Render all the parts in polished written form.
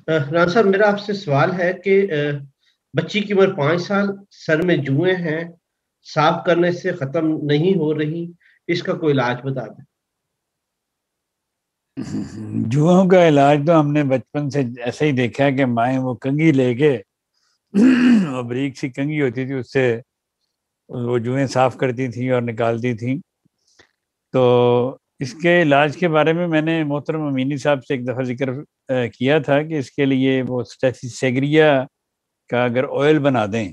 رانا صاحب میرا آپ سے سوال ہے کہ بچی کی عمر 5 سال، سر میں جوئیں ہیں، صاف کرنے سے ختم نہیں ہو رہی، اس کا کوئی علاج بتا دیں۔ جوؤں کا علاج تو ہم نے بچپن سے ایسے ہی دیکھا ہے کہ مائیں وہ کنگھی لے کے وہ بریک سی کنگھی ہوتی تھی، اس سے وہ جوئیں صاف کرتی تھیں اور نکالتی تھیں۔ تو اس کے علاج کے بارے میں نے محترم امینی صاحب سے ایک دفعہ ذکر کیا تھا کہ اس کے لیے وہ اسٹیفی سیگریا کا اگر آئل بنا دیں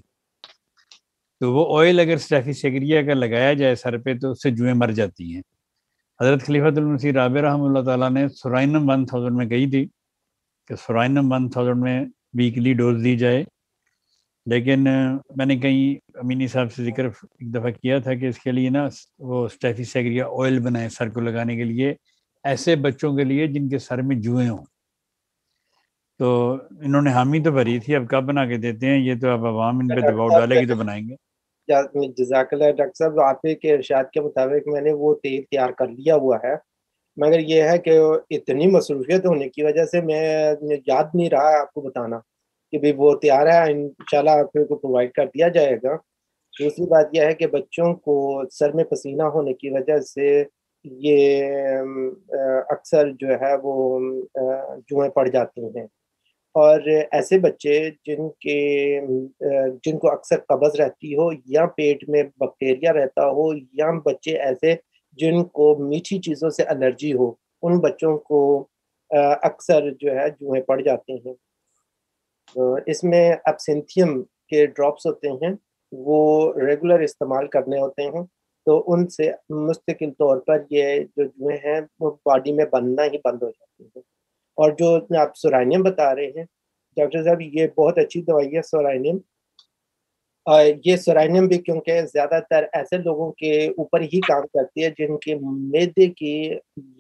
تو وہ آئل اگر اسٹیفی سیگریا کا لگایا جائے سر پہ تو اس سے جوئیں مر جاتی ہیں۔ حضرت خلیفۃ المسیح رابع رحمہ اللہ تعالیٰ نے سورائنم 1000 میں کہی تھی کہ سورائنم 1000 میں ویکلی ڈوز دی جائے، لیکن میں نے کہیں امینی صاحب سے ذکر ایک دفعہ کیا تھا کہ اس کے لیے نا وہ اسٹیفی سیگریا آئل بنائیں سر کو لگانے کے لیے، ایسے بچوں کے لیے جن کے سر میں جوئیں ہوں۔ تو انہوں نے حامی تو بھری تھی، اب کب بنا کے دیتے ہیں یہ تو اب عوام ان پہ دباؤ ڈالے گی تو بنائیں گے۔ جزاک اللہ ڈاکٹر صاحب، آپ کے ارشاد کے مطابق میں نے وہ تیل تیار کر لیا ہوا ہے، مگر یہ ہے کہ اتنی مصروفیت ہونے کی وجہ سے میں یاد نہیں رہا آپ کو بتانا کہ بھی وہ تیار ہے، انشاءاللہ آپ کو پرووائڈ کر دیا جائے گا۔ دوسری بات یہ ہے کہ بچوں کو سر میں پسینہ ہونے کی وجہ سے یہ اکثر جو ہے وہ جوئیں پڑ جاتی ہیں، اور ایسے بچے جن کو اکثر قبض رہتی ہو یا پیٹ میں بیکٹیریا رہتا ہو، یا بچے ایسے جن کو میٹھی چیزوں سے الرجی ہو، ان بچوں کو اکثر جو ہے جوئیں پڑ جاتے ہیں۔ اس میں ابسینتھیم کے ڈراپس ہوتے ہیں، وہ ریگولر استعمال کرنے ہوتے ہیں، تو ان سے مستقل طور پر یہ جو جوئیں ہیں وہ باڈی میں بننا ہی بند ہو جاتی ہیں۔ اور جو آپ سورائنیم بتا رہے ہیں ڈاکٹر صاحب، یہ بہت اچھی دوائی ہے سورائنیم۔ یہ سورائنیم بھی کیونکہ زیادہ تر ایسے لوگوں کے اوپر ہی کام کرتی ہے جن کے معدے کے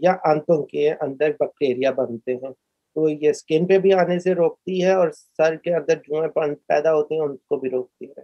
یا آنتوں کے اندر بیکٹیریا بنتے ہیں، تو یہ اسکن پہ بھی آنے سے روکتی ہے، اور سر کے اندر جوئیں پیدا ہوتی ہیں ان کو بھی روکتی ہے۔